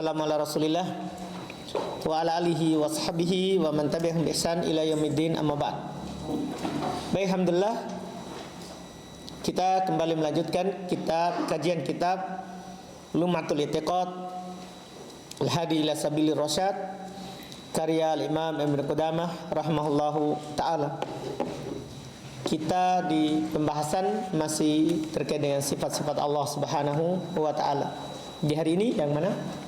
Assalamu ala Rasulillah wa ala alihi wa sahbihi wa man tabi'ahum bi ihsan ila yaumiddin, amma ba'd. Baik, alhamdulillah kita kembali melanjutkan kajian kitab Lum'atul I'tiqad Al-Hadi ila Sabilir Rasyad karya Al-Imam Ibnu Qudamah rahimahullahu taala. Kita di pembahasan masih terkait dengan sifat-sifat Allah Subhanahu wa taala. Di hari ini yang mana?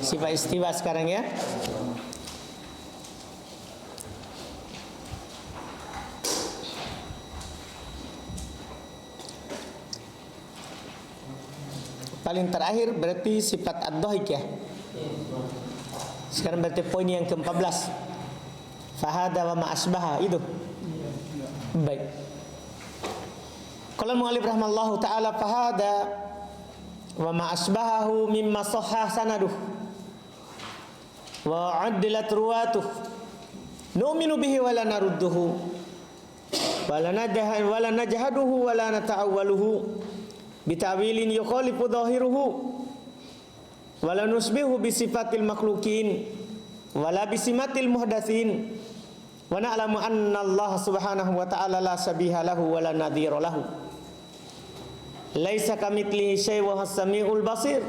Sifat istiwa sekarang ya. Paling terakhir berarti sifat ad-dhahik ya. Sekarang berarti poin yang ke-14. Fahada wa ma asbaha itu. Baik. Qala al-mu'allif rahimallahu taala fahada wa ma asbahahu mimma sahha sanaduh wa addilat ruwatuh nu'minu bihi wa la narudduhu wa la najhaduhu wa la nata'awwaluhu bitawilin yukhalifu dhahiruhu wa la nusbihu bi sifatil makhluqin wa la bi simatil muhdatsin wa na'lamu anna Allah subhanahu wa ta'ala la sabiha lahu wa la nadhira lahu laisa kamitslihi syai' wa huwas samiul basir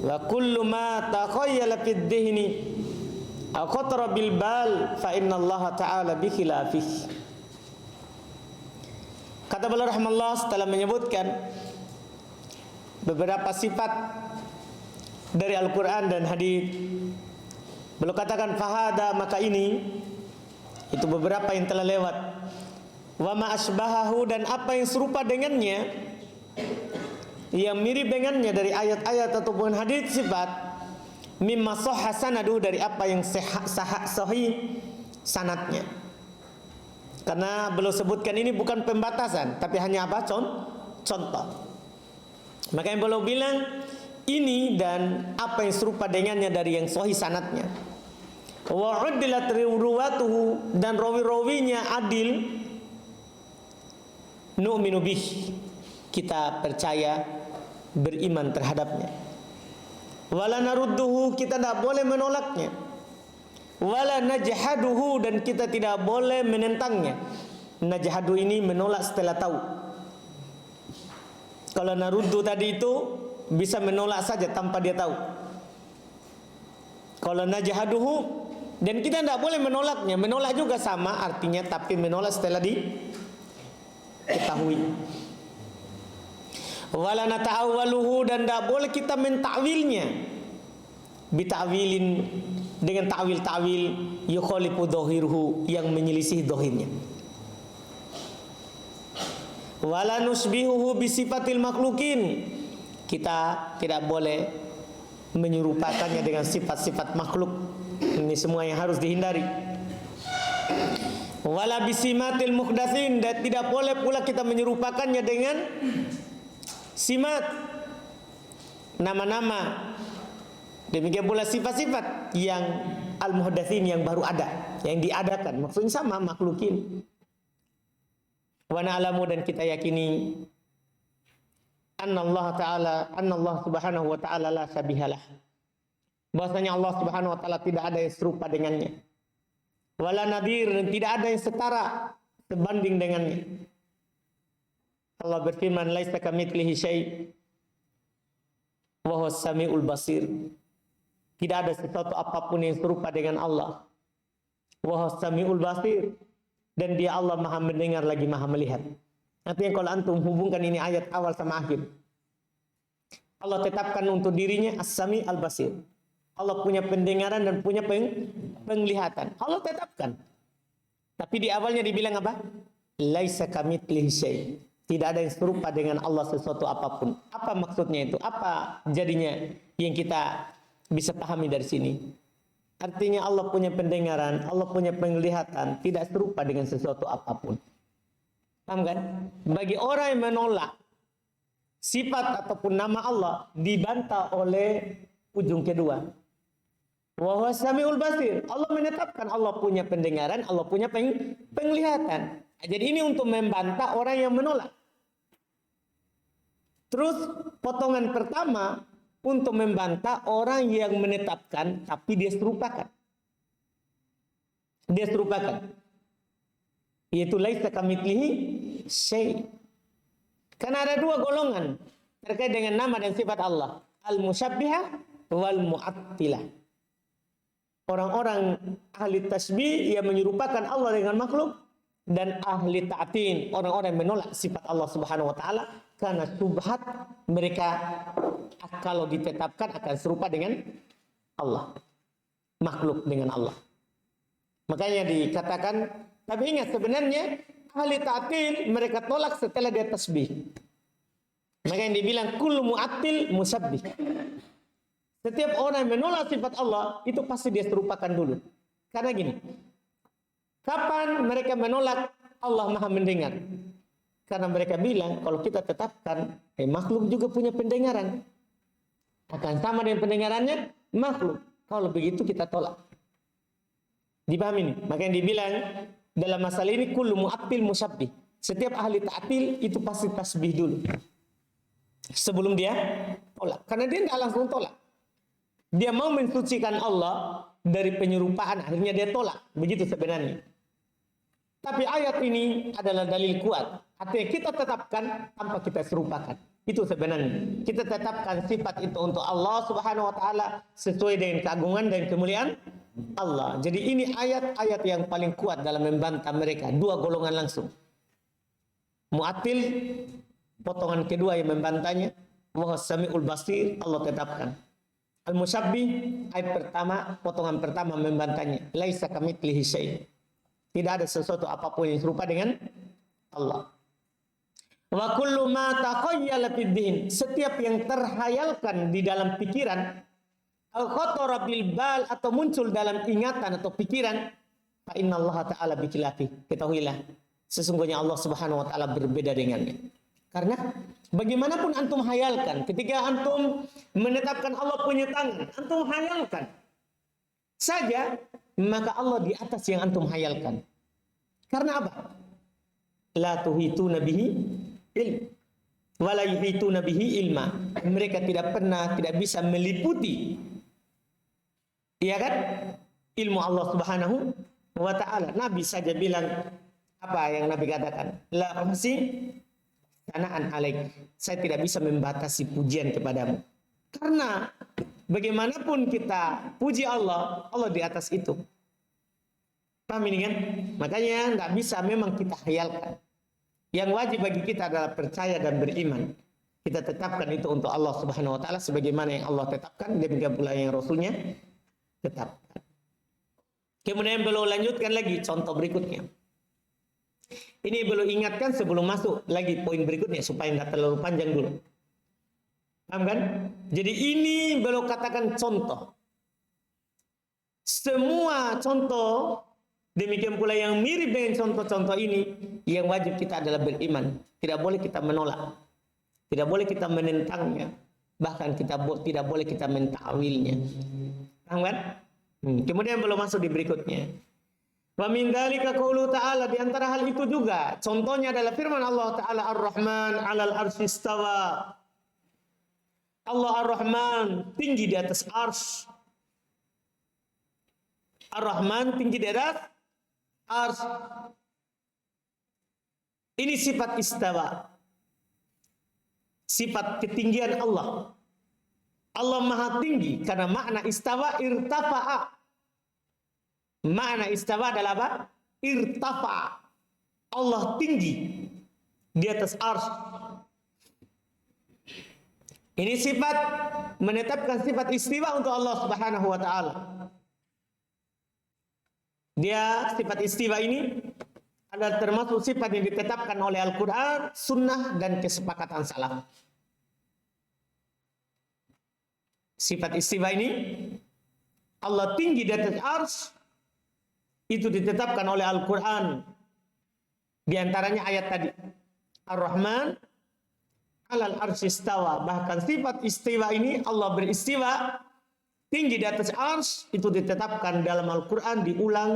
wa kullu ma takhayyala fid dhihni aw khatara bil bal fa inna Allah ta'ala bi khilafih. Kata beliau rahimahullah setelah menyebutkan beberapa sifat dari Al-Qur'an dan hadis, beliau katakan fahada, maka ini itu beberapa yang telah lewat, wa ma asbahahu, dan apa yang serupa dengannya, yang mirip dengannya dari ayat-ayat ataupun hadis sifat, mimma sahha sanaduh, dari apa yang sahih sanadnya. Karena beliau sebutkan ini bukan pembatasan, tapi hanya apa? Contoh. Makanya beliau bilang ini dan apa yang serupa dengannya dari yang sahih sanadnya. Wa uddilat ruwatuhu, dan rawi-rawinya adil. Nu'minu bih, kita percaya, beriman terhadapnya. Wala narudduhu, kita tidak boleh menolaknya. Wala najhaduhu, dan kita tidak boleh menentangnya. Najhadu ini menolak setelah tahu. Kalau naruddu tadi itu bisa menolak saja tanpa dia tahu. Kalau najhaduhu, dan kita tidak boleh menolaknya. Menolak juga sama artinya, tapi menolak setelah diketahui. Wala nata'awwaluhu, dan tidak boleh kita mentakwilnya. Bita'wilin, dengan ta'wil-ta'wil yukhalifu dhahiruhu, yang menyelisih dhahirnya. Wala nusbihuhu bisifatil makhlukin, kita tidak boleh menyerupakannya dengan sifat-sifat makhluk. Ini semua yang harus dihindari. Wala bisimatil muhdatsin, dan tidak boleh pula kita menyerupakannya dengan simat, nama-nama. Demikian pula sifat-sifat yang al-muhdatsin, yang baru ada, yang diadakan. Maksudnya sama, makhlukin. Wa na'lamu, dan kita yakini anna Allah subhanahu wa ta'ala la sabihalah, bahwasanya Allah subhanahu wa ta'ala tidak ada yang serupa dengannya. Wala nadir, dan tidak ada yang setara sebanding dengannya. Allah berfirman, laisa kamitslihi syai' wa huwas samiul basir. Tidak ada sesuatu apapun yang serupa dengan Allah. Wa huwas samiul basir, dan dia Allah Maha mendengar lagi Maha melihat. Artinya kalau antum hubungkan ini ayat awal sama akhir, Allah tetapkan untuk dirinya as-sami al-basir. Allah punya pendengaran dan punya penglihatan. Allah tetapkan. Tapi di awalnya dibilang apa? Laisa kamitslihi syai'. Tidak ada yang serupa dengan Allah sesuatu apapun. Apa maksudnya itu? Apa jadinya yang kita bisa pahami dari sini? Artinya Allah punya pendengaran, Allah punya penglihatan, tidak serupa dengan sesuatu apapun. Paham kan? Bagi orang yang menolak sifat ataupun nama Allah, dibantah oleh ujung kedua. Wa huwas samiul basir. Allah menetapkan Allah punya pendengaran, Allah punya penglihatan. Jadi ini untuk membantah orang yang menolak. Terus potongan pertama untuk membantah orang yang menetapkan tapi dia serupakan. Dia serupakan. Yaitu laisa kamitslihi syai'. Karena ada dua golongan terkait dengan nama dan sifat Allah. Al-musyabbihah wal mu'attilah. Orang-orang ahli tasbih yang menyerupakan Allah dengan makhluk, dan ahli ta'tin, orang-orang yang menolak sifat Allah Subhanahu wa taala karena subhat mereka kalau ditetapkan akan serupa dengan Allah, makhluk dengan Allah. Makanya dikatakan, tapi ingat sebenarnya ahli ta'til mereka tolak setelah dia tasbih. Makanya dibilang kullu mu'attil musabbih. Setiap orang yang menolak sifat Allah itu pasti dia serupakan dulu. Karena gini, kapan mereka menolak Allah Maha mendengar? Karena mereka bilang kalau kita tetapkan makhluk juga punya pendengaran, akan sama dengan pendengarannya makhluk. Kalau begitu kita tolak. Dipahami ini? Makanya dibilang dalam masalah ini kullu mu'attil musyabbih. Setiap ahli ta'til itu pasti tasbih dulu sebelum dia tolak. Karena dia tidak langsung tolak. Dia mau mensucikan Allah dari penyerupaan, akhirnya dia tolak. Begitu sebenarnya. Tapi ayat ini adalah dalil kuat. Artinya kita tetapkan tanpa kita serupakan. Itu sebenarnya. Kita tetapkan sifat itu untuk Allah Subhanahu wa taala sesuai dengan keagungan dan kemuliaan Allah. Jadi ini ayat-ayat yang paling kuat dalam membantah mereka. Dua golongan langsung. Mu'attil, potongan kedua yang membantahnya. Wa samiul basir, Allah tetapkan. Al-musyabbih, ayat pertama, potongan pertama membantahnya. Laisa kamitslihi syai'. Tidak ada sesuatu apapun yang serupa dengan Allah. Wa kullu ma takhayyala fid din, setiap yang terhayalkan di dalam pikiran, al-khatara bil bal, atau muncul dalam ingatan atau pikiran, fa innallaha ta'ala bi khilafi. Ketahuilah sesungguhnya Allah Subhanahu wa taala berbeda dengannya. Karena bagaimanapun antum hayalkan, ketika antum menetapkan Allah punya tangan, antum hayalkan saja, maka Allah di atas yang antum hayalkan. Karena apa? La tuhituna bihi ilm wa la yuhituna bihi ilma. Mereka tidak bisa meliputi, iya kan, ilmu Allah Subhanahu wa taala. Nabi saja bilang apa yang Nabi katakan? La uhsi sana'an alaik. Saya tidak bisa membatasi pujian kepadamu. Karena bagaimanapun kita puji Allah, Allah di atas itu. Paham ini kan? Makanya nggak bisa memang kita hayalkan. Yang wajib bagi kita adalah percaya dan beriman. Kita tetapkan itu untuk Allah Subhanahu wa taala sebagaimana yang Allah tetapkan, demikian pula yang Rasulnya tetapkan. Kemudian beliau lanjutkan lagi contoh berikutnya. Ini beliau ingatkan sebelum masuk lagi poin berikutnya supaya nggak terlalu panjang dulu. Paham kan? Jadi ini beliau katakan contoh. Semua contoh, demikian pula yang mirip dengan contoh-contoh ini, yang wajib kita adalah beriman. Tidak boleh kita menolak. Tidak boleh kita menentangnya. Bahkan tidak boleh kita mentakwilnya. Paham kan? Kemudian beliau masuk di berikutnya. Wa min dzalika qaulu ta'ala, di antara hal itu juga contohnya adalah firman Allah Ta'ala Ar-Rahman 'alal arsy istawa. Allah Ar-Rahman tinggi di atas arsy. Ar-Rahman tinggi di atas arsy. Ini sifat istawa. Sifat ketinggian Allah. Allah Maha tinggi karena makna istawa irtafa'a. Makna istawa adalah apa? Irtafa. Allah tinggi di atas arsy. Ini sifat, menetapkan sifat istiwa untuk Allah Subhanahu wa taala. Dia sifat istiwa ini adalah termasuk sifat yang ditetapkan oleh Al-Qur'an, sunnah, dan kesepakatan salaf. Sifat istiwa ini Allah tinggi di atas arsy, itu ditetapkan oleh Al-Quran. Di antaranya ayat tadi. Ar-Rahman 'alal arsy istawa. Bahkan sifat istiwa ini, Allah beristiwa tinggi di atas arsy, itu ditetapkan dalam Al-Quran, diulang.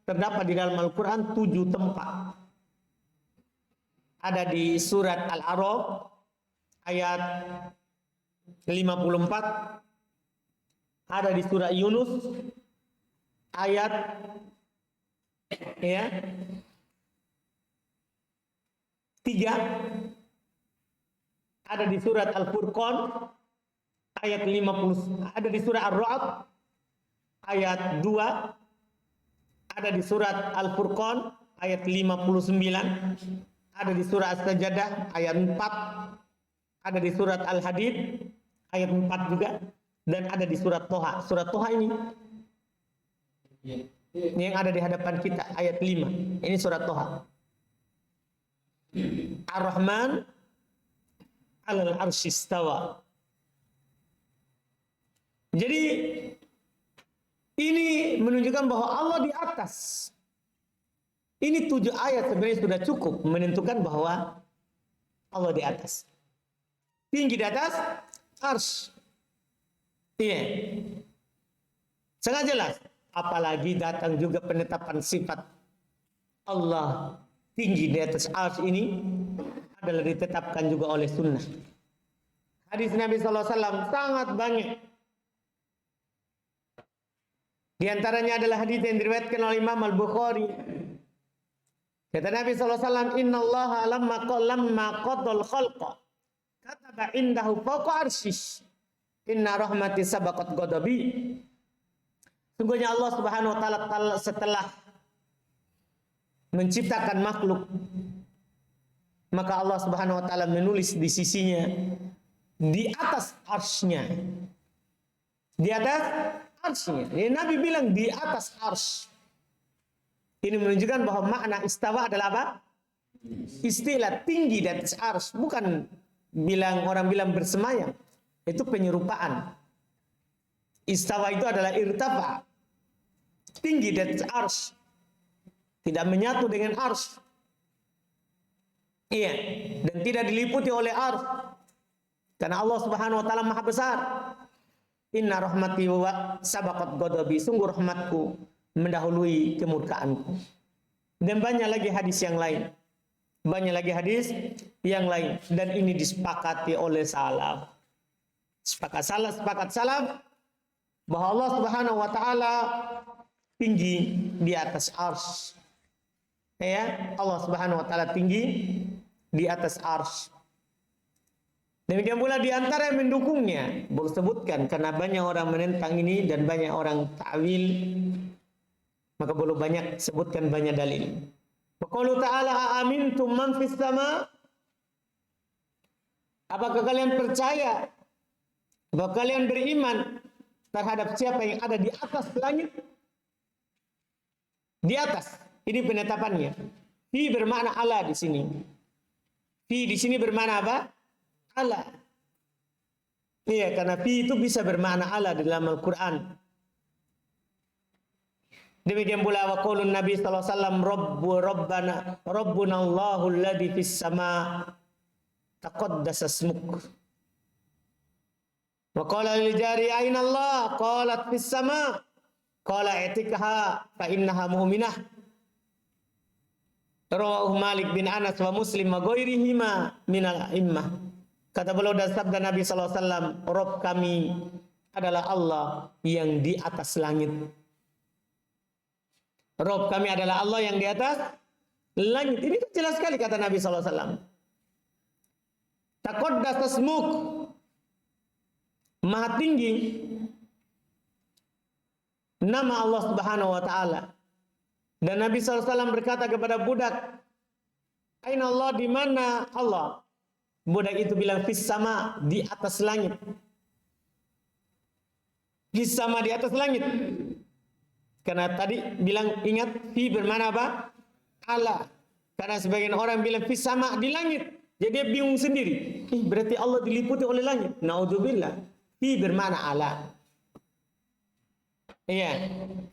Terdapat di dalam Al-Quran 7 tempat. Ada di surat Al-A'raf ayat 54, ada di surah Yunus ayat ya 3, ada di surat Al-Furqan ayat 50, ada di surah Ar-Ra'd ayat 2, ada di surat Al-Furqan ayat 59, ada di surah As-Sajdah ayat 4, ada di surat Al-Hadid ayat 4 juga, dan ada di surat Toha. Surat Toha ini yang ada di hadapan kita ayat 5. Ini surat Toha. Ar-Rahman 'alal arsy istawa. Jadi ini menunjukkan bahwa Allah di atas. Ini 7 ayat sebenarnya sudah cukup menentukan bahwa Allah di atas. Tinggi di atas arsy. Iya. Sangat jelas. Apalagi datang juga penetapan sifat Allah tinggi di atas arsy ini adalah ditetapkan juga oleh sunnah. Hadis Nabi SAW sangat banyak. Di antaranya adalah hadis yang diriwayatkan oleh Imam Al-Bukhari. Kata Nabi SAW, Inna Allah lamma qadal khalqa kataba indahu fawqa arsyih inna rahmati sabaqat ghadabi. Sungguhnya Allah Subhanahu wa taala setelah menciptakan makhluk, maka Allah Subhanahu wa taala menulis di sisinya di atas arsy-Nya. Di atas arsy-Nya. Jadi Nabi bilang di atas arsy. Ini menunjukkan bahwa makna istawa adalah apa? Istilah tinggi di atas arsy, bukan orang bilang bersemayam. Itu penyerupaan. Istawa itu adalah irtafa, tinggi di atas arsy, tidak menyatu dengan arsy. Iya, dan tidak diliputi oleh arsy. Karena Allah Subhanahu wa taala Maha besar. Inna rahmati wa sabaqat ghadabi. Sungguh rahmatku mendahului kemurkaanku. Dan banyak lagi hadis yang lain. Banyak lagi hadis yang lain, dan ini disepakati oleh salaf. Sepakat salaf bahwa Allah Subhanahu wa taala tinggi di atas arsy. Ya, Allah Subhanahu wa taala tinggi di atas arsy. Demikian pula di antara yang mendukungnya, boleh sebutkan karena banyak orang menentang ini dan banyak orang ta'wil, maka boleh banyak sebutkan banyak dalil. Qaulu ta'ala aamintum man fis sama? Apakah kalian percaya? Apakah kalian beriman terhadap siapa yang ada di atas langit? Di atas. Ini penetapannya. Fi bermakna ala di sini. Fi di sini bermakna apa? Ala. Iya, karena fi itu bisa bermakna ala di dalam Al-Quran. Demikian pula wa qaulun Nabi sallallahu alaihi wasallam rabbuna Allahu alladzi fis sama taqaddasa ismuk. Wa qala lil jari aina Allah qalat fis sama qala i'tikha fa innaha mu'minah. Rawahu Malik bin Anas wa Muslim wa ghairihima minal a'immah. Kata beliau dan sabda Nabi sallallahu alaihi wasallam, Rabb kami adalah Allah yang di atas langit. Rabb kami adalah Allah yang di atas langit. Ini jelas sekali kata Nabi sallallahu alaihi wasallam. Taqaddasa ismuk. Maha tinggi nama Allah Subhanahu wa taala. Dan Nabi sallallahu alaihi wasallam berkata kepada budak, "Aina Allah?" Di mana Allah? Budak itu bilang fis sama, di atas langit. Fis sama, di atas langit. Karena tadi bilang, ingat fi bermana apa? Ala. Karena sebagian orang bilang fis sama, di langit. Jadi dia bingung sendiri. Berarti Allah diliputi oleh langit. Naudzubillah. Fi bermana ala. Iya.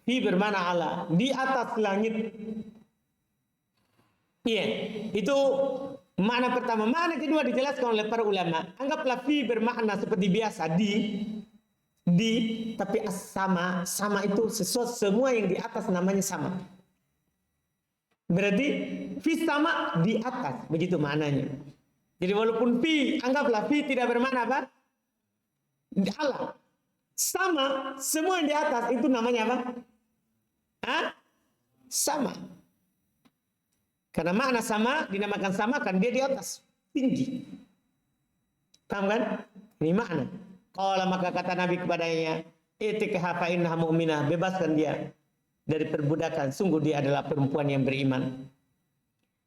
Fi bermana ala. Di atas langit. Iya. Itu makna pertama. Makna kedua dijelaskan oleh para ulama. Anggaplah fi bermakna seperti biasa. Di, tapi as-sama. Sama itu sesuatu, semua yang di atas namanya sama. Berarti fi sama, di atas. Begitu maknanya. Jadi walaupun fi, anggaplah fi tidak bermakna apa? Allah. Sama, semua yang di atas itu namanya apa? Hah? Sama. Karena makna sama, dinamakan sama kan dia di atas, tinggi. Paham kan? Ini makna. Qala maka kata Nabi kepadanya, itikha fa innaha mu'minah, bebaskan dia dari perbudakan, sungguh dia adalah perempuan yang beriman.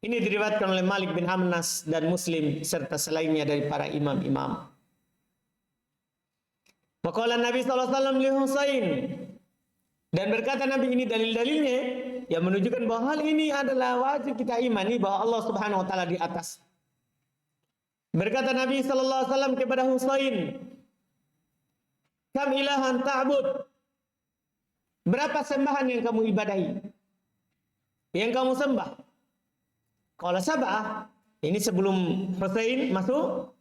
Ini diriwayatkan oleh Malik bin Amnas dan Muslim serta selainnya dari para imam-imam. Waqala Nabi SAW li Husain, dan berkata Nabi, ini dalil-dalilnya yang menunjukkan bahwa hal ini adalah wajib kita imani bahwa Allah Subhanahu wa taala di atas. Berkata Nabi SAW kepada Husain, kam ilahan ta'bud, berapa sembahan yang kamu ibadahi, yang kamu sembah? Kalau sab'ah, ini sebelum Husain masuk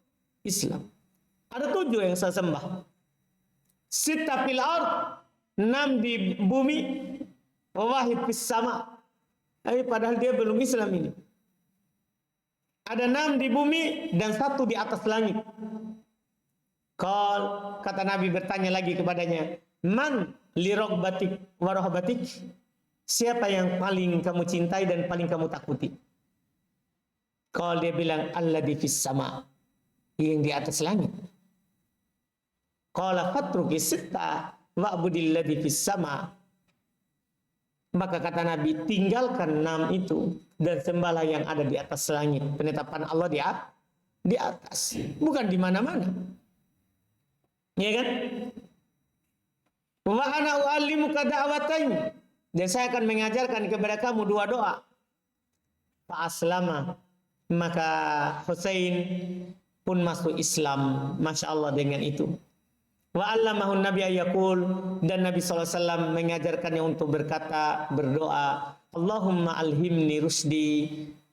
Islam. Ada 7 yang saya sembah. Sitta fil ard, 6 di bumi, wa wahid fis sama. Padahal dia belum Islam ini. Ada 6 di bumi dan 1 di atas langit. Kata Nabi bertanya lagi kepadanya, man li ragbatik wa rahbatik? Siapa yang paling kamu cintai dan paling kamu takuti? Kalau dia bilang alladzi fis sama, yang di atas langit. Qala fatruki sitta wa'budil ladzi fis sama. Maka kata Nabi, tinggalkan 6 itu dan sembahlah yang ada di atas langit. Penetapan Allah di atas, bukan di mana-mana. Ya kan? Wa ana u'allimuka da'watain, dan saya akan mengajarkan kepada kamu 2 doa. Fa aslama, maka Husain pun masuk Islam, Masya Allah dengan itu. Wa allamahu Nabi ayyakul, dan Nabi SAW mengajarkannya untuk berdoa, Allahumma alhimni rusdi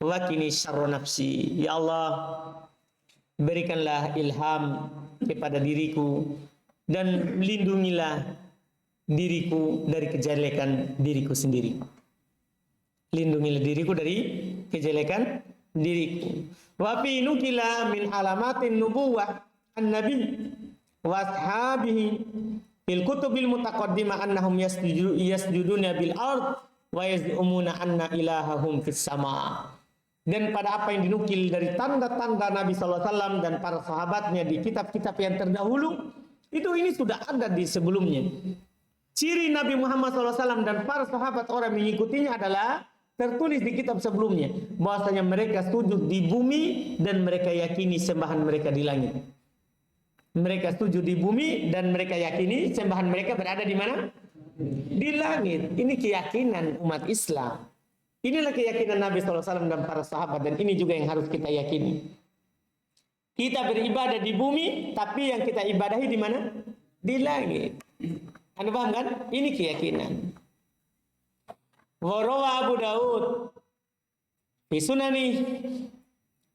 wa kini syarra nafsi. Ya Allah, berikanlah ilham kepada diriku dan lindungilah diriku dari kejelekan diriku sendiri. Lindungilah diriku dari kejelekan diriku. Wa fi nukila min alamatin nubuwah an-nabi wa ashabihi fil kutubil mutaqaddimah annahum yasjuduna bil ard wa yaz'umuna anna ilahahum fis sama. Dan pada apa yang dinukil dari tanda-tanda Nabi SAW dan para sahabatnya di kitab-kitab yang terdahulu, itu ini sudah ada di sebelumnya. Ciri Nabi Muhammad SAW dan para sahabat orang mengikutinya adalah tertulis di kitab sebelumnya, bahwasanya mereka sujud di bumi dan mereka yakini sembahan mereka di langit. Mereka sujud di bumi dan mereka yakini sembahan mereka berada di mana? Di langit. Ini keyakinan umat Islam. Inilah keyakinan Nabi SAW dan para sahabat, dan ini juga yang harus kita yakini. Kita beribadah di bumi, tapi yang kita ibadahi di mana? Di langit. Anda paham kan? Ini keyakinan. Warawa Abu Daud di sunani,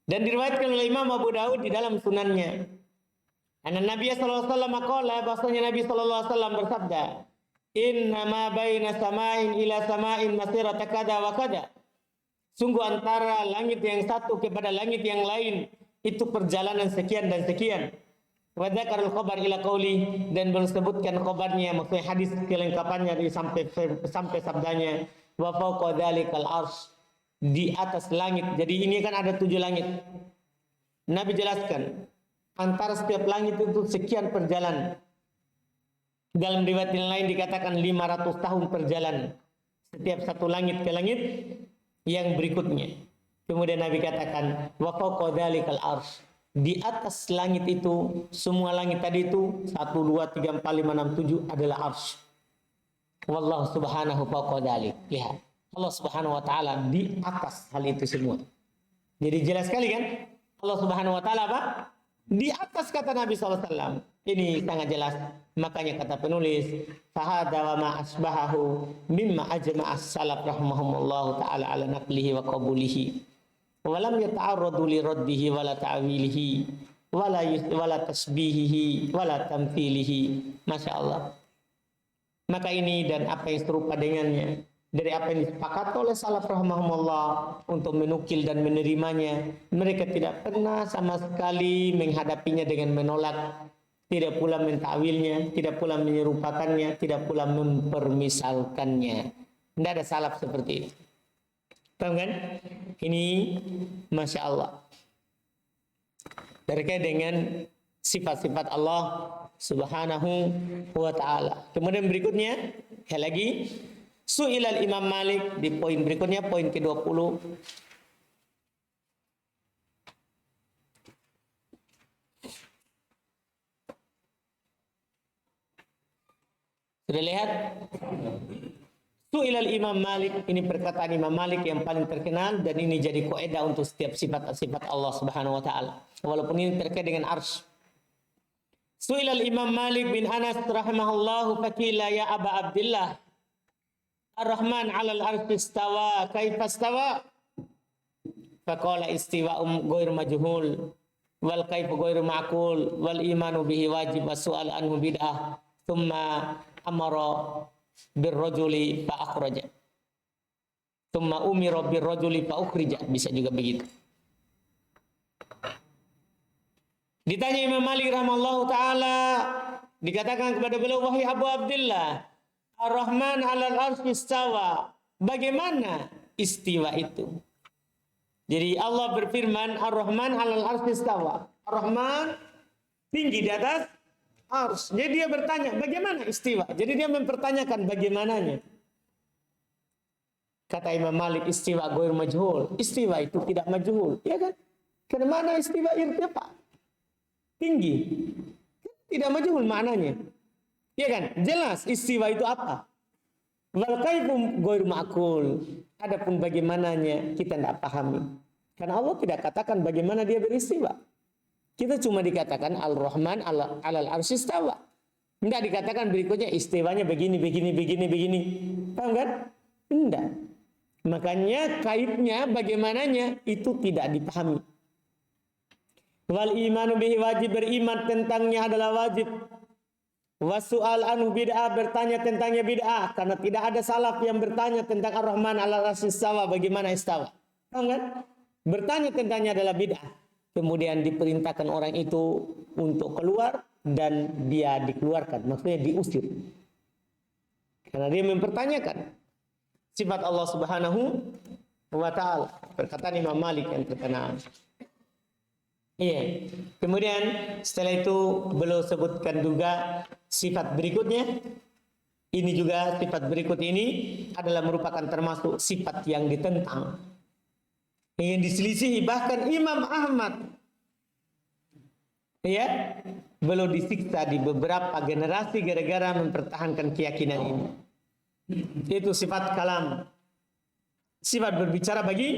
dan diriwayatkan oleh Imam Abu Daud di dalam sunannya. Anna Nabi sallallahu alaihi wasallam qala, bahwasanya Nabi sallallahu alaihi wasallam bersabda, inna ma baina sama'in ila sama'in masirata kada wa kada. Sungguh antara langit yang satu kepada langit yang lain itu perjalanan sekian dan sekian. Wa dzakarul khabar ila qauli, dan disebutkan khabarnya, maksudnya hadis kelengkapannya sampai sabdanya wa fawqa dzalikal arsy, di atas langit. Jadi ini kan ada 7 langit. Nabi jelaskan antara setiap langit itu sekian perjalanan. Dalam riwayat yang lain dikatakan 500 tahun perjalanan setiap satu langit ke langit yang berikutnya. Kemudian Nabi katakan wa fawqa dzalikal arsy, di atas langit itu, semua langit tadi itu 1 2 3 4 5 6 7 adalah arsy. Wallahu subhanahu fawqa dzalik. Lihat, Allah Subhanahu wa taala di atas hal itu semua. Jadi jelas sekali kan? Allah Subhanahu wa taala apa? Di atas, kata Nabi SAW. Ini sangat jelas. Makanya kata penulis, fahada wa ma asbahahu mimma ajma'a as-salaf rahimahumullah ta'ala ala naqlihi wa qabulihi wa lam yata'arradu li raddihi wa la ta'wilihi wa la tasbihihi wa la tamthilihi. Masya Allah. Maka ini dan apa yang serupa dengannya dari apa yang disepakati oleh salaf rahimahumullah untuk menukil dan menerimanya. Mereka tidak pernah sama sekali menghadapinya dengan menolak, tidak pula mentakwilnya, tidak pula menyerupakannya, tidak pula mempermisalkannya. Tidak ada salaf seperti ini. Paham kan? Ini Masya Allah. Terkait dengan sifat-sifat Allah Subhanahu wa ta'ala. Kemudian berikutnya, lagi Su'ilal Imam Malik di poin berikutnya, poin ke-20. Sudah lihat? Su'ilal Imam Malik, ini perkataan Imam Malik yang paling terkenal dan ini jadi kaidah untuk setiap sifat-sifat Allah Subhanahu wa taala. Walaupun ini terkait dengan arsy. Su'ilal Imam Malik bin Anas rahimahullahu faqila ya Aba Abdillah Ar-Rahman 'alal arsy istawa kaifa istawa? Faqala istiwa'um ghairu majhul wal kaifu ghairu ma'qul wal imanu bihi wajib wa su'al anhu bid'ah. Thumma amara birrajuli fa akhraja. Thumma umira birrajuli fa ukhrija. Bisa juga begitu. Ditanya Imam Malik rahimahullahu taala, dikatakan kepada beliau, wahai Abu Abdullah, Ar-Rahman 'alal arsy istawa. Bagaimana istiwa itu? Jadi Allah berfirman, Ar-Rahman 'alal arsy istawa. Ar-Rahman tinggi di atas arsy. Jadi dia bertanya, bagaimana istiwa? Jadi dia mempertanyakan bagaimananya. Kata Imam Malik, istiwa ghair majhul. Istiwa itu tidak majhul, ya kan? Karena mana istiwa irtifa? Tinggi. Tidak majhul maknanya. Ya kan? Jelas istiwa itu apa? Wal kaifu ghair ma'qul. Adapun bagaimananya kita tidak pahami. Karena Allah tidak katakan bagaimana dia beristiwa. Kita cuma dikatakan Al-Rahman 'alal arsy istawa. Tidak dikatakan berikutnya istiwanya begini. Paham kan? Tidak. Makanya kaitnya bagaimananya itu tidak dipahami. Wal imanu bihi wajib, beriman tentangnya adalah wajib. Wasu'al anhu bid'ah, bertanya tentangnya bid'ah. Karena tidak ada salaf yang bertanya tentang Ar-Rahman 'alal arsy istawa, bagaimana istawa. Paham kan? Bertanya tentangnya adalah bid'ah. Kemudian diperintahkan orang itu untuk keluar dan dia dikeluarkan. Maksudnya diusir. Karena dia mempertanyakan sifat Allah Subhanahu wa ta'ala. Perkataan Imam Malik yang terkenal. Iya. Kemudian setelah itu beliau sebutkan juga sifat berikutnya. Ini juga sifat berikut ini adalah merupakan termasuk sifat yang ditentang, yang diselisihi. Bahkan Imam Ahmad, ya, beliau disiksa di beberapa generasi gara-gara mempertahankan keyakinan ini. Itu sifat kalam, sifat berbicara bagi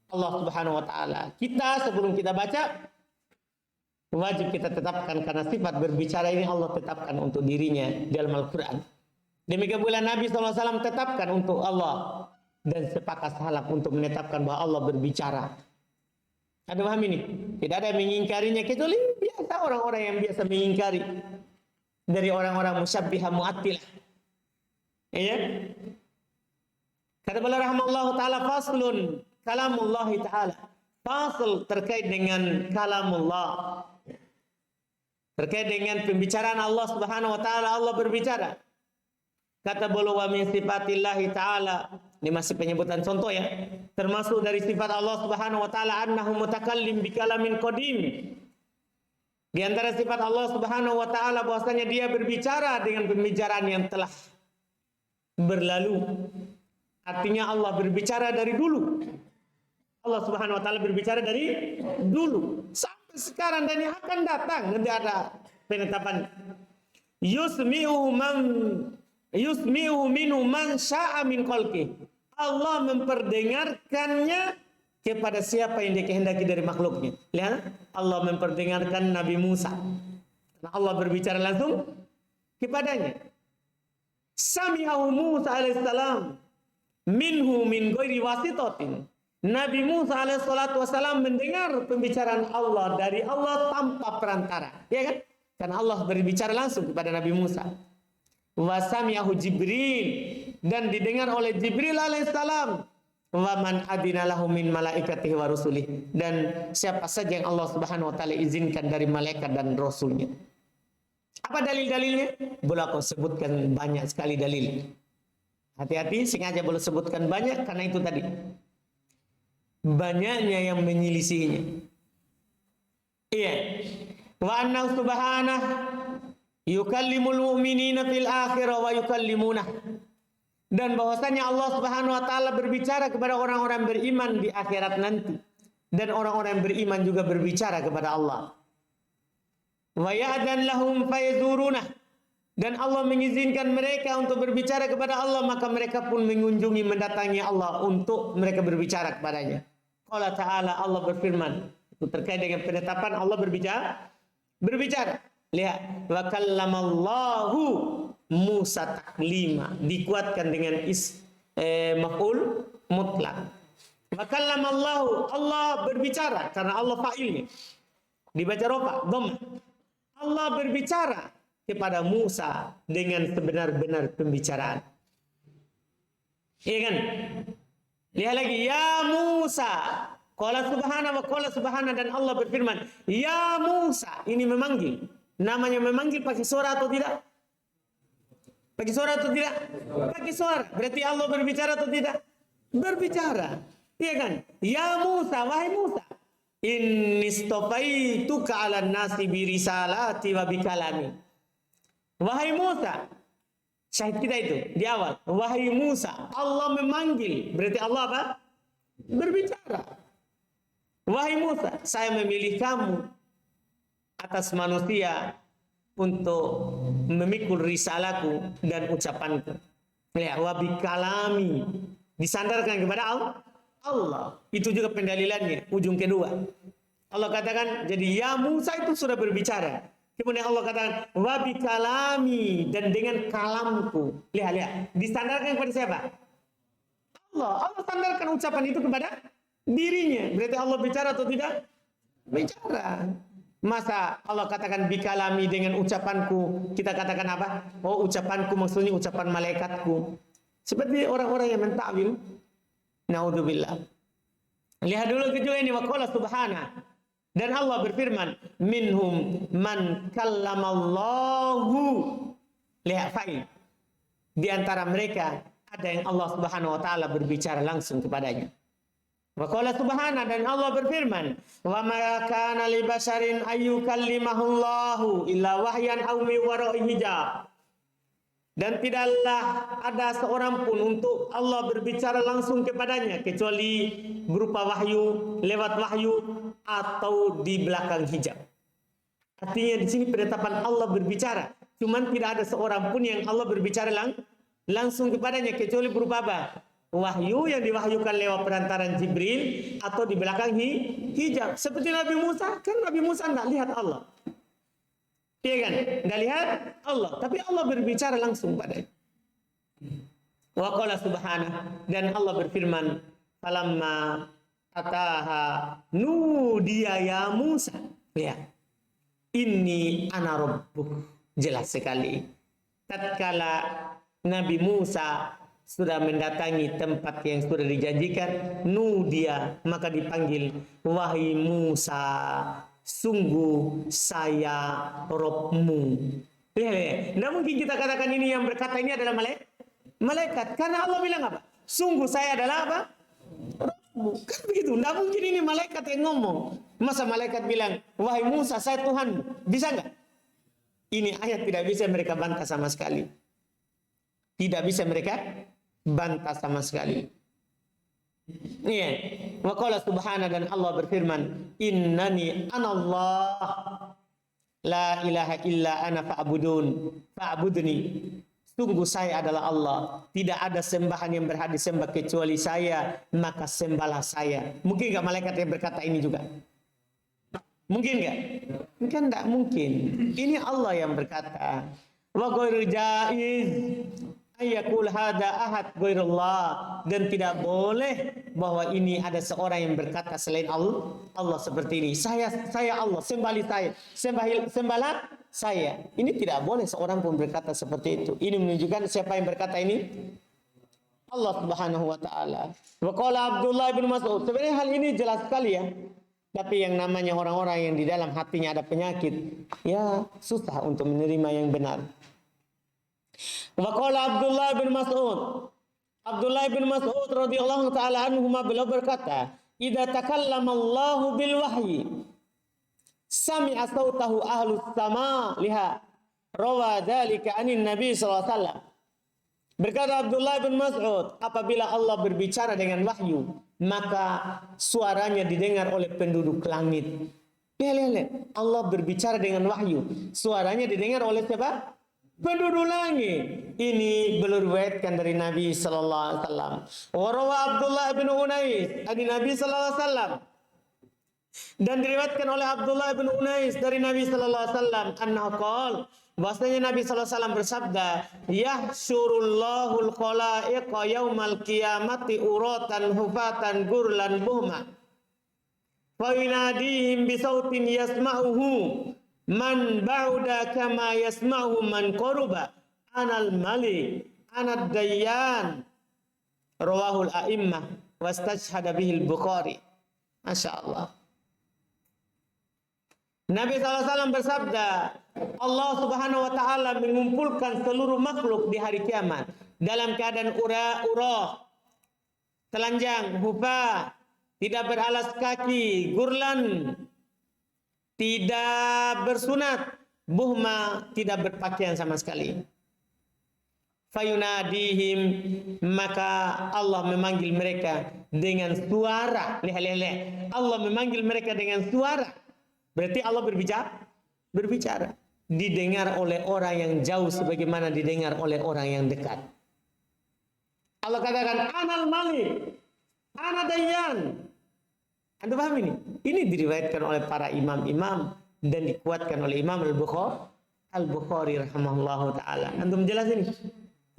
Allah Subhanahu wa ta'ala. Kita sebelum kita baca wajib kita tetapkan, karena sifat berbicara ini Allah tetapkan untuk dirinya dalam Al-Quran. Demikian pula Nabi SAW tetapkan untuk Allah, dan sepakat salaf untuk menetapkan bahwa Allah berbicara. Ada paham ini? Tidak ada yang mengingkarinya kecuali biasa orang-orang yang biasa mengingkari dari orang-orang musyabbihah mu'attilah. Ya. Kata beliau rahimahullahu taala, faslun kalamullah ta'ala. Fasl terkait dengan kalamullah. Terkait dengan pembicaraan Allah Subhanahu wa taala. Allah berbicara. Kata beliau, wa min sifatillahi ta'ala. Ini masih penyebutan contoh ya. Termasuk dari sifat Allah Subhanahu wa taala annahu mutakallim bi kalamin qadim. Di antara sifat Allah Subhanahu wa taala bahwasanya dia berbicara dengan pembicaraan yang telah berlalu. Artinya Allah berbicara dari dulu. Allah Subhanahu wa taala berbicara dari dulu sampai sekarang dan yang akan datang. Nanti ada penetapan. Yusmi'u minhu man sya'a min khalqi. Allah memperdengarkannya kepada siapa yang dikehendaki dari makhluknya. Lihat, Allah memperdengarkan Nabi Musa. Nah, Allah berbicara langsung kepadanya. Sami'ahu Musa alaihissalam minhu min ghairi wasitatin. Nabi Musa alaihissalatu wassalam mendengar pembicaraan Allah dari Allah tanpa perantara. Ya kan? Karena Allah berbicara langsung kepada Nabi Musa. Wa sami'ahu Jibril dan didengar oleh Jibril alaihissalam. Wa man adina lahu min malaikatihi wa rusulih, dan siapa saja yang Allah Subhanahu wa taala izinkan dari malaikat dan rasulnya. Apa dalil-dalilnya? Boleh aku sebutkan banyak sekali dalil. Hati-hati, sengaja boleh sebutkan banyak karena itu tadi banyaknya yang menyelisihinya. Iya. Wa anna subhanahu yukallimul mu'minina fil akhirah wa yukallimuna. Dan bahwasanya Allah Subhanahu wa taala berbicara kepada orang-orang beriman di akhirat nanti, dan orang-orang yang beriman juga berbicara kepada Allah. Wa ya'dan lahum fayazuruna, dan Allah mengizinkan mereka untuk berbicara kepada Allah, maka mereka pun mengunjungi, mendatangi Allah untuk mereka berbicara kepadanya. Qala ta'ala, Allah berfirman, itu terkait dengan penetapan Allah berbicara. Lihat, wa kallamallahu Musa taklima, dikuatkan dengan maf'ul mutlak. Wa kallamallahu, Allah berbicara karena Allah fa'ilnya. Dibaca rofa, dhammah. Allah berbicara kepada Musa dengan sebenar-benar pembicaraan. Iya kan? Lihat lagi, ya Musa. Qala subhana wa qala subhana, dan Allah berfirman, ya Musa. Ini memanggil. Namanya memanggil pakai suara atau tidak? Pakai suara atau tidak? Pakai suara. Berarti Allah berbicara atau tidak? Berbicara. Iya kan? Ya Musa, wahai Musa. Inni istafaituka 'alan nasi bi risalati wa bi kalami. Wahai Musa. Syahid kita itu di awal. Wahai Musa, Allah memanggil. Berarti Allah apa? Berbicara. Wahai Musa, saya memilih kamu atas manusia untuk memikul risalahku dan ucapanku. Ya, wa bikalami, disandarkan kepada Allah. Itu juga pendalilannya, ujung kedua. Allah katakan, jadi ya Musa itu sudah berbicara. Kemudian Allah katakan, wa bikalami, dan dengan kalamku. Lihat, disandarkan kepada siapa? Allah sandarkan ucapan itu kepada dirinya. Berarti Allah bicara atau tidak? Bicara. Masa Allah katakan bikalami, dengan ucapanku, kita katakan apa? Oh, ucapanku maksudnya ucapan malaikatku. Seperti orang-orang yang mentakwil. Naudzubillah. Lihat dulu kedua ini, waqala subhana. Dan Allah berfirman, minhum man kallamallahu. Lihat fa'il. Di antara mereka ada yang Allah Subhanahu wa taala berbicara langsung kepadanya. Wa qala subhana, dan Allah berfirman, wa ma kana li basharin ayyukallimahullahu illa wahyan aw min wara'i hijab. Dan tidaklah ada seorang pun untuk Allah berbicara langsung kepadanya kecuali berupa wahyu, lewat wahyu, atau di belakang hijab. Artinya di sini penetapan Allah berbicara, cuman tidak ada seorang pun yang Allah berbicara langsung kepadanya kecuali berupa apa? Wahyu yang diwahyukan lewat perantaran Jibril atau di belakang hijab. Seperti Nabi Musa, kan Nabi Musa tidak lihat Allah. Iya kan? Tidak lihat Allah, tapi Allah berbicara langsung padanya. Wa qala subhanahu, dan Allah berfirman, falamma ataha nudiya ya Musa. Ya. Inni ana rabbuk. Jelas sekali. Tatkala Nabi Musa sudah mendatangi tempat yang sudah dijanjikan, nudia, maka dipanggil, wahai Musa, sungguh saya Robmu. Tidak mungkin kita katakan ini yang berkata ini adalah malaikat, karena Allah bilang apa? Sungguh saya adalah apa? Robmu. Kan begitu. Tidak mungkin ini malaikat yang ngomong. Masa malaikat bilang, wahai Musa, saya Tuhanmu. Bisa nggak? Ini ayat tidak bisa mereka bantah sama sekali. Tidak bisa mereka bantah sama sekali. Iya. Wa qala subhana, dan Allah berfirman, innani anallah la ilaha illa ana fa'budni. Sungguh saya adalah Allah, tidak ada sembahan yang berhak disembah kecuali saya, maka sembahlah saya. Mungkin enggak malaikat yang berkata ini juga? Mungkin enggak? Kan enggak mungkin. Ini Allah yang berkata. Wa ghairu jaiz ayakul hada ahad ghairullah, dan tidak boleh bahwa ini ada seorang yang berkata selain Allah seperti ini. Saya Allah, sembahlah saya. Ini tidak boleh seorang pun berkata seperti itu. Ini menunjukkan siapa yang berkata ini? Allah Subhanahu wa taala. Wa qala Abdullah bin Mas'ud. Sebenarnya hal ini jelas sekali ya. Tapi yang namanya orang-orang yang di dalam hatinya ada penyakit, ya susah untuk menerima yang benar. Wa qala Abdullah bin Mas'ud. Abdullah bin Mas'ud radhiyallahu taala anhu beliau berkata, "Idza takallama Allahu bil wahyi, sami'a sautahu ahlus sama liha." Rawa dzalika anin Nabi sallallahu alaihi wasallam. Berkata Abdullah bin Mas'ud, apabila Allah berbicara dengan wahyu, maka suaranya didengar oleh penduduk langit. Lihat, Allah berbicara dengan wahyu, suaranya didengar oleh siapa? Penduduk langit. Ini diriwayatkan dari Nabi sallallahu alaihi wasallam. Warawa Abdullah bin Unais dari Nabi sallallahu alaihi wasallam. Dan diriwayatkan oleh Abdullah bin Unais dari Nabi sallallahu alaihi wasallam, annahu qala, bahwasanya Nabi sallallahu alaihi wasallam bersabda, "Yahsyurullahul khalaiqa yaumal qiyamati uratan hufatan gurlan buhma. Fa yunadihim bi sautin yasma'uhu man ba'uda kama yasma'uhu man qaruba. Anal malik, anad dayyan." Rawahul a'immah wastashhada bihil Bukhari. Masya Allah. Nabi SAW bersabda, Allah Subhanahu wa taala mengumpulkan seluruh makhluk di hari kiamat dalam keadaan ura-ura, telanjang, hufa, tidak beralas kaki, gurlan, tidak bersunat, buhma, tidak berpakaian sama sekali. Fayunadihim, maka Allah memanggil mereka dengan suara. Lihat. Allah memanggil mereka dengan suara. Berarti Allah berbicara. Didengar oleh orang yang jauh sebagaimana didengar oleh orang yang dekat. Allah katakan, Anal Malik, Ana Dayyan. Anda paham ini? Ini diriwayatkan oleh para imam-imam dan dikuatkan oleh Imam Al-Bukhari rahimahullahu taala. Antum jelas ini?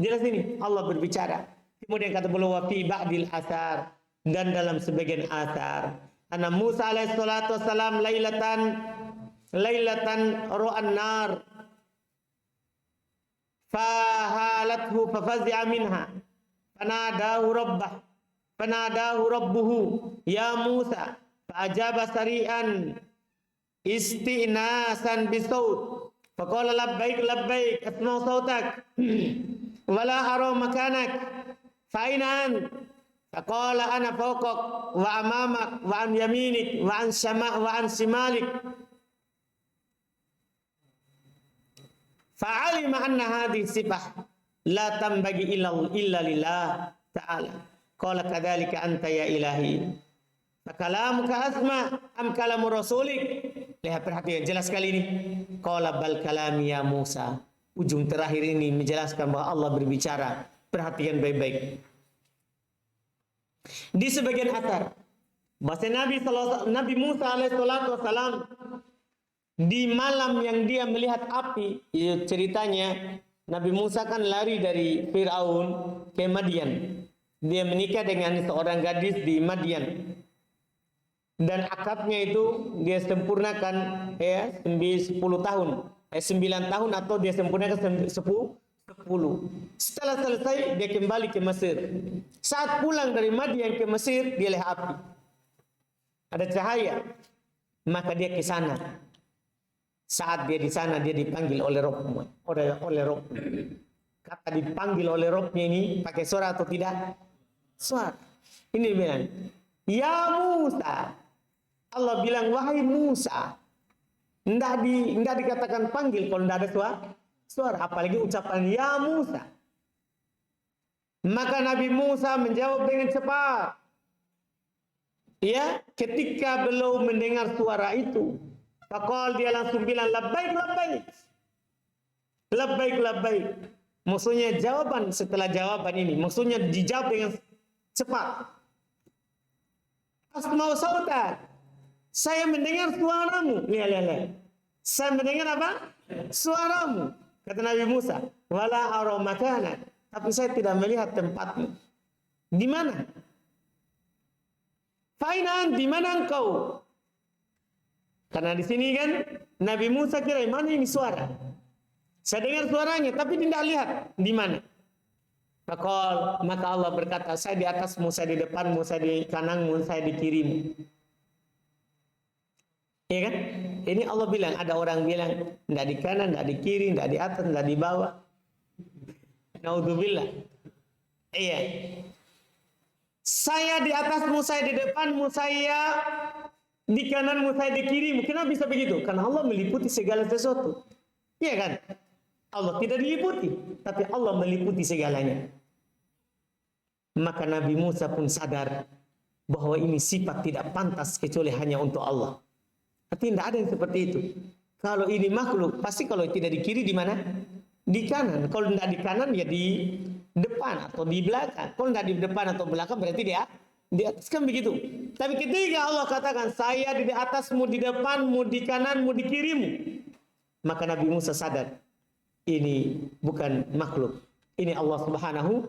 Jelas ini. Allah berbicara. Kemudian kata beliau, wa fi ba'dil asar, dan dalam sebagian asar, anna Musa alaihi salatu wassalam lailatan ru'an nar fahalathu fafazi'a minha fanadahu rabbuhu ya Musa fa'ajaba sari'an istinasan bisaut faqala labbaik asma'u sautak wala ara makanak fa'inan faqala ana fawqak wa amamak wa an yaminik wa an shimalik fa'alima anna hadhihi sifah la tambagi illa lillah ta'ala. Qala kadzalika anta ya ilahi. Fakalamuka asma am kalamu rasulik. Lihat, perhatikan jelas sekali ini. Qala bal kalami ya Musa. Ujung terakhir ini menjelaskan bahwa Allah berbicara. Perhatikan baik-baik. Di sebagian asar, bahasa Nabi Musa alaihissalam di malam yang dia melihat api, itu ceritanya Nabi Musa kan lari dari Fir'aun ke Madian. Dia menikah dengan seorang gadis di Madian. Dan akadnya itu dia sempurnakan 10 tahun. 9 tahun atau dia sempurnakan 10. Setelah selesai dia kembali ke Mesir. Saat pulang dari Madian ke Mesir, dia lihat api. Ada cahaya. Maka dia ke sana. Saat dia di sana, dia dipanggil oleh Rabbnya. Oleh Rabbnya. Kata dipanggil oleh Rabbnya ini pakai suara atau tidak? Suara. Ini bilang, ya Musa. Allah bilang, wahai Musa. Enggak dikatakan panggil kalau tidak ada suara. Apalagi ucapan ya Musa. Maka Nabi Musa menjawab dengan cepat. Ya, ketika belum mendengar suara itu, Fakal dia langsung bilang labbaik. Maksudnya jawaban setelah jawaban ini. Maksudnya dijawab dengan cepat. Asma'u sautak. Saya mendengar suaramu. Lihat. Saya mendengar apa? Suaramu. Kata Nabi Musa. Wala ara makanak. Tapi saya tidak melihat tempatmu. Di mana? Fainan, di mana engkau? Karena di sini kan Nabi Musa kira mana ini suara. Saya dengar suaranya tapi tidak lihat di mana. Maka Allah berkata, saya di atasmu, saya di depanmu, saya di kananmu, saya di kirimu. Iya kan? Ini Allah bilang, ada orang bilang, tidak di kanan, tidak di kiri, tidak di atas, tidak di bawah. Naudzubillah. Iya. Saya di atasmu, saya di depanmu, saya di kananmu, saya di kirimu. Kenapa bisa begitu? Karena Allah meliputi segala sesuatu. Iya kan? Allah tidak diliputi, tapi Allah meliputi segalanya. Maka Nabi Musa pun sadar bahwa ini sifat tidak pantas kecuali hanya untuk Allah. Artinya tidak ada yang seperti itu. Kalau ini makhluk, pasti kalau tidak di kiri di mana? Di kanan. Kalau tidak di kanan ya di depan atau di belakang. Kalau tidak di depan atau belakang berarti dia di atas, kan begitu. Tapi ketika Allah katakan saya di atasmu, di depanmu, di kananmu, di kirimu, maka Nabi Musa sadar ini bukan makhluk. Ini Allah Subhanahu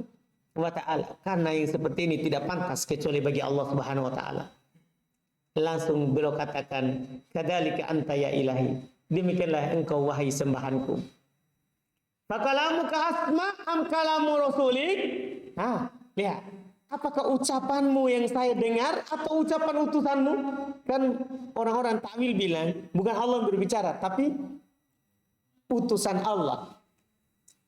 wa ta'ala. Karena yang seperti ini tidak pantas kecuali bagi Allah Subhanahu wa ta'ala. Langsung beliau katakan, kadzalika anta ya ilahi, demikianlah engkau wahai sembahanku. Fakalamuka asma am kalamu rasulik? Lihat, apakah ucapanmu yang saya dengar atau ucapan utusanmu? Kan orang-orang takwil bilang bukan Allah berbicara, tapi utusan Allah.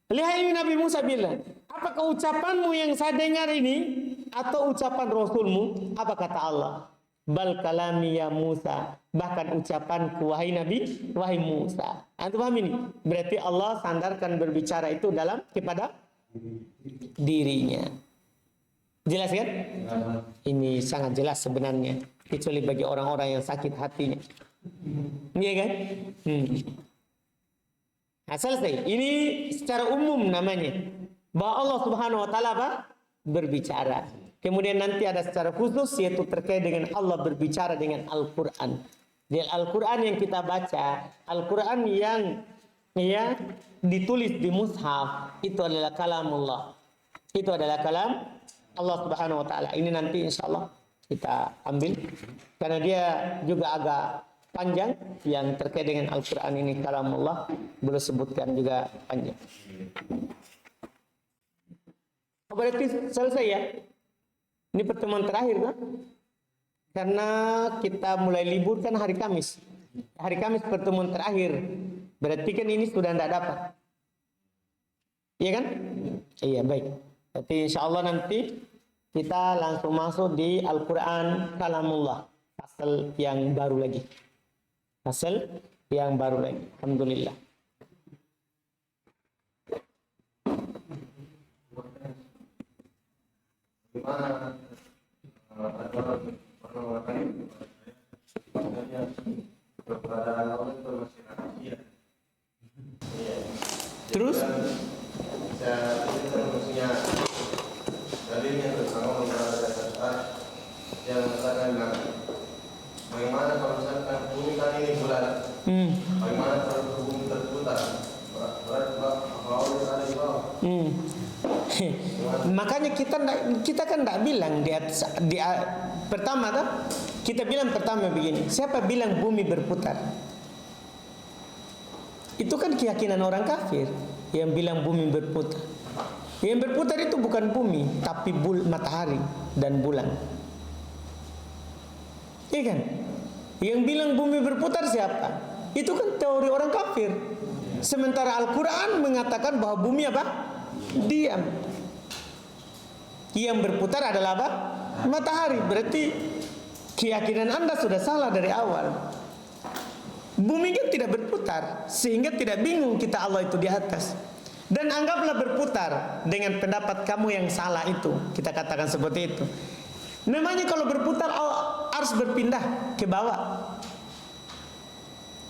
Lihat ini Nabi Musa bilang, apakah ucapanmu yang saya dengar ini atau ucapan Rasulmu? Apa kata Allah? Bal kalami ya Musa, bahkan ucapanku wahai Nabi, wahai Musa. Antum paham ini? Berarti Allah sandarkan berbicara itu dalam kepada dirinya. Jelas kan? Ini sangat jelas sebenarnya, kecuali bagi orang-orang yang sakit hatinya. Iya kan? Nah, selesai. Ini secara umum namanya bahwa Allah Subhanahu wa taala apa? Berbicara. Kemudian nanti ada secara khusus yaitu terkait dengan Allah berbicara dengan Al-Qur'an. Di Al-Qur'an yang kita baca, Al-Qur'an yang ditulis di mushaf itu adalah kalamullah. Itu adalah kalam Allah Subhanahu wa taala. Ini nanti insyaallah kita ambil karena dia juga agak panjang yang terkait dengan Al-Qur'an ini kalamullah, boleh sebutkan juga panjang. Berarti selesai ya? Ini pertemuan terakhir kan? Karena kita mulai libur kan hari Kamis. Hari Kamis pertemuan terakhir. Berarti kan ini sudah tidak dapat. Iya kan? Iya, baik. Berarti insya Allah nanti kita langsung masuk di Al-Quran Kalamullah. Fasal yang baru lagi. Fasal yang baru lagi. Alhamdulillah. Gimana kepada Allah itu masih rahasia. Terus kita maksudnya dalilnya tentang Allah dasar yang mengatakan bagaimana kalau misalkan bumi kan ini bulat, bagaimana kalau bumi terputar, berat bawah ada di bawah. Makanya kita kan tidak bilang pertama kan? Kita bilang pertama begini, siapa bilang bumi berputar? Itu kan keyakinan orang kafir yang bilang bumi berputar. Yang berputar itu bukan bumi, tapi matahari dan bulan. Iya kan? Yang bilang bumi berputar siapa? Itu kan teori orang kafir. Sementara Al-Quran mengatakan bahwa bumi apa? Diam. Yang berputar adalah apa? Matahari. Berarti keyakinan Anda sudah salah dari awal. Bumi kan tidak berputar, sehingga tidak bingung kita Allah itu di atas. Dan anggaplah berputar dengan pendapat kamu yang salah itu. Kita katakan seperti itu. Namanya kalau berputar harus berpindah ke bawah.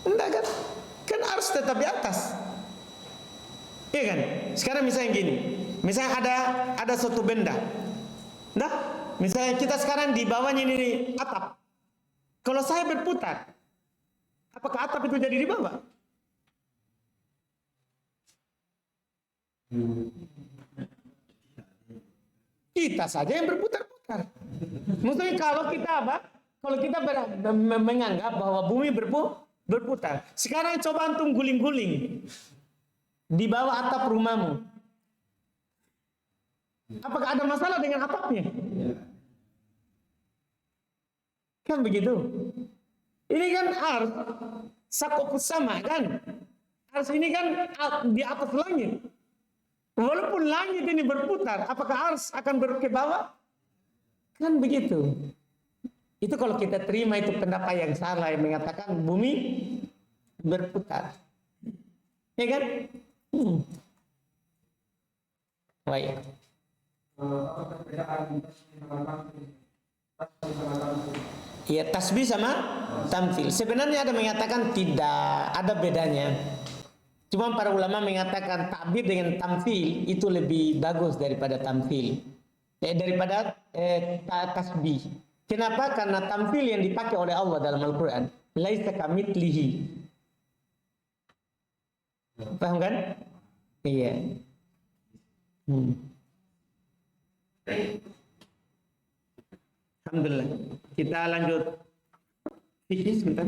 Enggak kan? Kan harus tetap di atas. Iya kan? Sekarang misalnya gini. Misalnya ada suatu benda. Nah, misalnya kita sekarang di bawahnya ini atap. Kalau saya berputar, apakah atap itu jadi di bawah? Kita saja yang berputar-putar. Maksudnya kalau kita apa? Kalau kita menganggap bahwa bumi berputar. Sekarang coba antum guling-guling di bawah atap rumahmu. Apakah ada masalah dengan atapnya? Kan begitu. Ini kan ars sakop sama kan? Ars ini kan di atas langit. Walaupun langit ini berputar, apakah ars akan ke bawah? Kan begitu. Itu kalau kita terima itu pendapat yang salah yang mengatakan bumi berputar. Ya kan? Baik. Ya, tasbih sama tamfil. Sebenarnya ada mengatakan tidak ada bedanya. Cuma para ulama mengatakan takbir dengan tamfil itu lebih bagus daripada tamfil. Daripada tasbih. Kenapa? Karena tamfil yang dipakai oleh Allah dalam Al-Quran, laisa kamitslihi. Paham kan? Iya. Alhamdulillah. Kita lanjut fikih sebentar.